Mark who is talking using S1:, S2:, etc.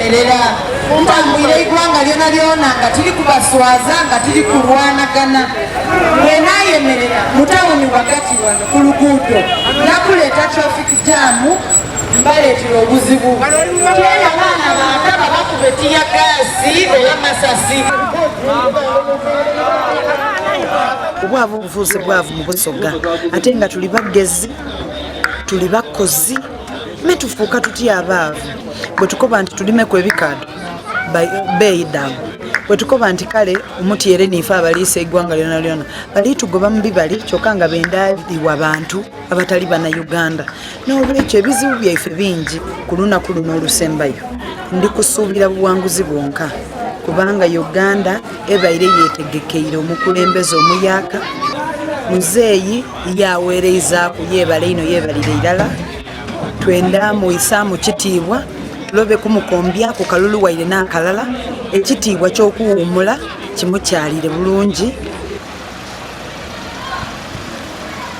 S1: nayemerera ntambwire igwanga lyona lyona nga tiri kubaswaza nga tiri kulwanagana bwe nayemerera mutawuni wakati wano ku luguudo nakuleeta traffic jamu mbaleetera obuzibu tera abaana baataba bakuba etiya gaasi oba masasi
S2: obwavu bufuuse bwavu mu busoga ate nga tuli bagezi tuli bakozi me tufuuka tutya abaavu bwe tukoba nti tulimeku ebikaado beeyidamu bwe tukoba nti kale omutyere niife abaliisa eggwanga lyona lyona bali tugoba mu bibali kyokka nga bendaliwa bantu abatali bannayuganda n'olwekyo ebizibu byaife bingi ku lunaku luno olusembayo ndi kusuubira buwanguzi bwonka kubanga Uganda ebaire yeetegekeire omukulembeze omuyaaka muzeeyi yaweerezaaku yeebale ino yeebalire irala twenda muyisaamu kitiibwa lobe kumukombya ku kalulu waire n'akalala ekitiibwa ky'okuwummula kimukyalire bulungi